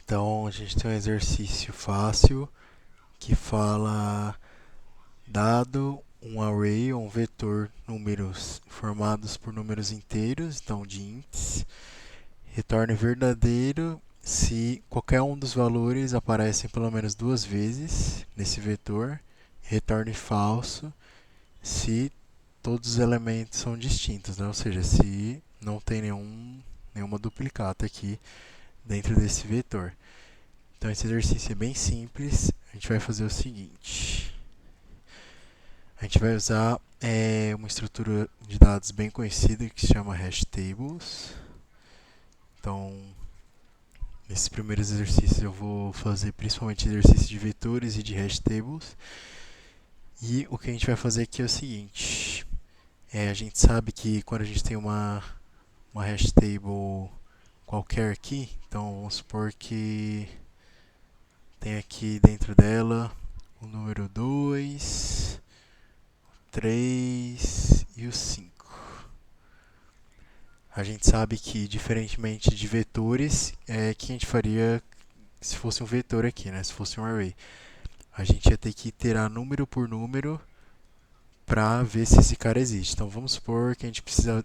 Então a gente tem um exercício fácil que fala dado um array ou um vetor números formados por números inteiros, então de ints, retorne verdadeiro se qualquer um dos valores aparecem pelo menos duas vezes nesse vetor, retorne falso se todos os elementos são distintos, né? Ou seja, se não tem nenhuma duplicata aqui dentro desse vetor. Então esse exercício é bem simples. A gente vai fazer o seguinte: a gente vai usar uma estrutura de dados bem conhecida que se chama hash tables. Então, nesses primeiros exercícios eu vou fazer principalmente exercícios de vetores e de hash tables. E o que a gente vai fazer aqui é o seguinte: a gente sabe que quando a gente tem uma hash table qualquer aqui, então vamos supor que tem aqui dentro dela o número 2, 3 e o 5. A gente sabe que, diferentemente de vetores, que a gente faria se fosse um vetor aqui, né? Se fosse um array. A gente ia ter que iterar número por número para ver se esse cara existe. Então vamos supor que a gente precisa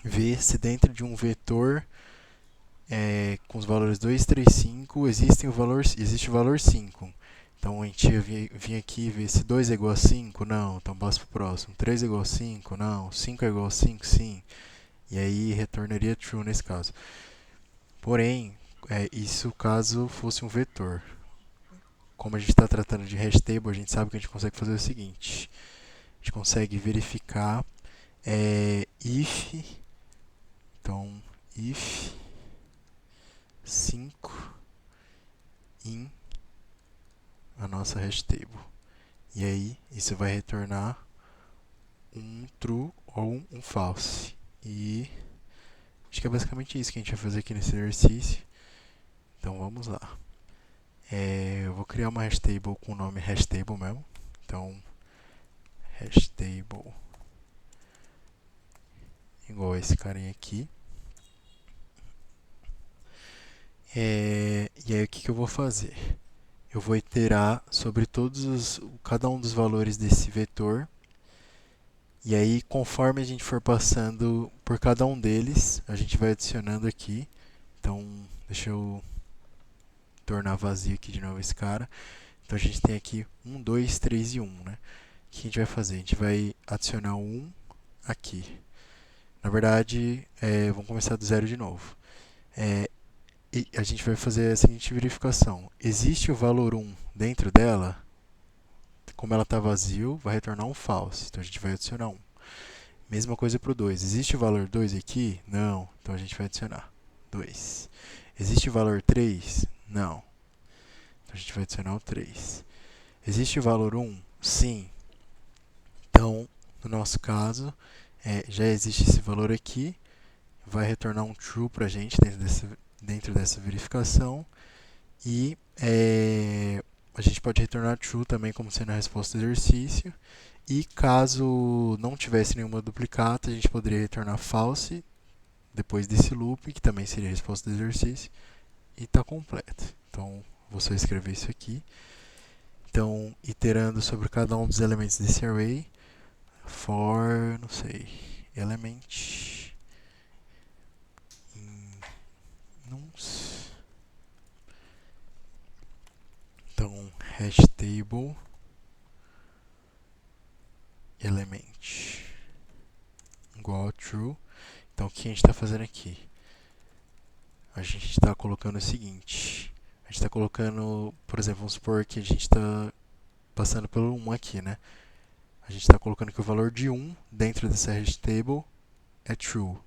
ver se dentro de um vetor com os valores 2, 3, 5 existe o valor 5. Então a gente ia vir aqui e ver se 2 é igual a 5, não, então passa para o próximo. 3 é igual a 5, não. 5 é igual a 5, sim. E aí retornaria true nesse caso. Porém, isso caso fosse um vetor. Como a gente está tratando de hash table, a gente sabe que a gente consegue fazer o seguinte: a gente consegue verificar if, então if 5 in a nossa hash table. E aí isso vai retornar um true ou um false. E acho que é basicamente isso que a gente vai fazer aqui nesse exercício. Então vamos lá. Eu vou criar uma hash table com o nome hash table mesmo. Então hash table igual a esse carinha aqui. E aí o que eu vou fazer? Eu vou iterar sobre cada um dos valores desse vetor. E aí, conforme a gente for passando por cada um deles, a gente vai adicionando aqui. Então, deixa eu tornar vazio aqui de novo esse cara. Então, a gente tem aqui 1, 2, 3 e 1, né? O que a gente vai fazer? A gente vai adicionar o 1 aqui. Na verdade, vamos começar do zero de novo. E a gente vai fazer a seguinte verificação: existe o valor 1 dentro dela? Como ela está vazio, vai retornar um false. Então a gente vai adicionar 1. Mesma coisa para o 2. Existe o valor 2 aqui? Não. Então a gente vai adicionar 2. Existe o valor 3? Não. Então a gente vai adicionar o 3. Existe o valor 1? Sim. Então, no nosso caso, já existe esse valor aqui. Vai retornar um true para a gente dentro dessa verificação. E a gente pode retornar true também como sendo a resposta do exercício. E caso não tivesse nenhuma duplicata, a gente poderia retornar false depois desse loop, que também seria a resposta do exercício. E está completo. Então, vou só escrever isso aqui. Então, iterando sobre cada um dos elementos desse array, for, não sei, element nums. Então, hash table element igual a true. Então, o que a gente está fazendo aqui? A gente está colocando o seguinte: a gente está colocando, por exemplo, vamos supor que a gente está passando pelo 1 aqui, né? A gente está colocando que o valor de 1 dentro dessa hash table é true.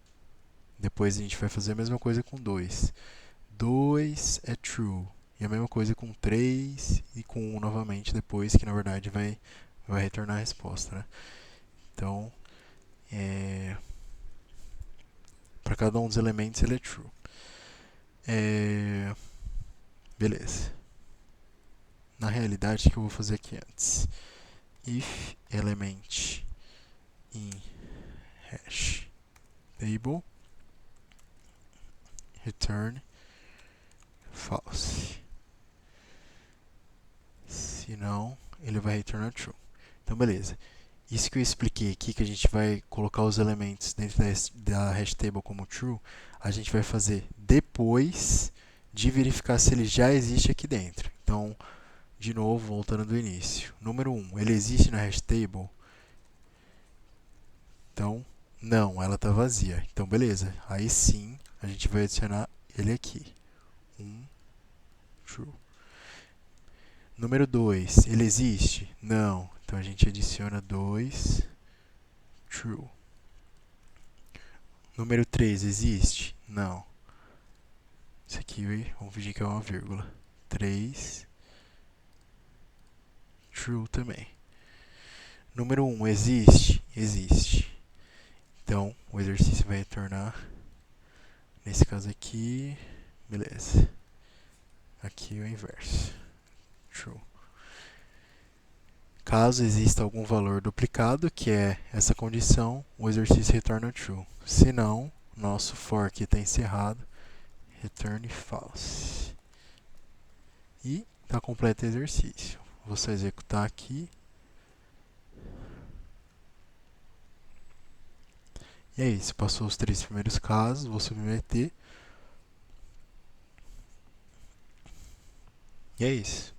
Depois a gente vai fazer a mesma coisa com 2. 2 é true. E a mesma coisa com 3 e com 1 novamente depois, que na verdade vai retornar a resposta, né? Então, para cada um dos elementos ele é true. Beleza. Na realidade, o que eu vou fazer aqui antes? If element in hash table return false. Se não, ele vai retornar true. Então, beleza. Isso que eu expliquei aqui, que a gente vai colocar os elementos dentro da hash table como true, a gente vai fazer depois de verificar se ele já existe aqui dentro. Então, de novo, voltando do início. Número 1, ele existe na hash table? Então, não, ela está vazia. Então, beleza. Aí sim, a gente vai adicionar ele aqui. True. Número 2, ele existe? Não. Então, a gente adiciona 2, true. Número 3, existe? Não. Isso aqui, vamos fingir que é uma vírgula. 3, true também. Número 1, existe? Existe. Então, o exercício vai retornar, nesse caso aqui, beleza. Aqui o inverso. True. Caso exista algum valor duplicado, que é essa condição, o exercício retorna true. Se não, nosso for aqui está encerrado, return false. E está completo o exercício. Vou só executar aqui. E é isso, passou os 3 primeiros casos, vou submeter. E é isso.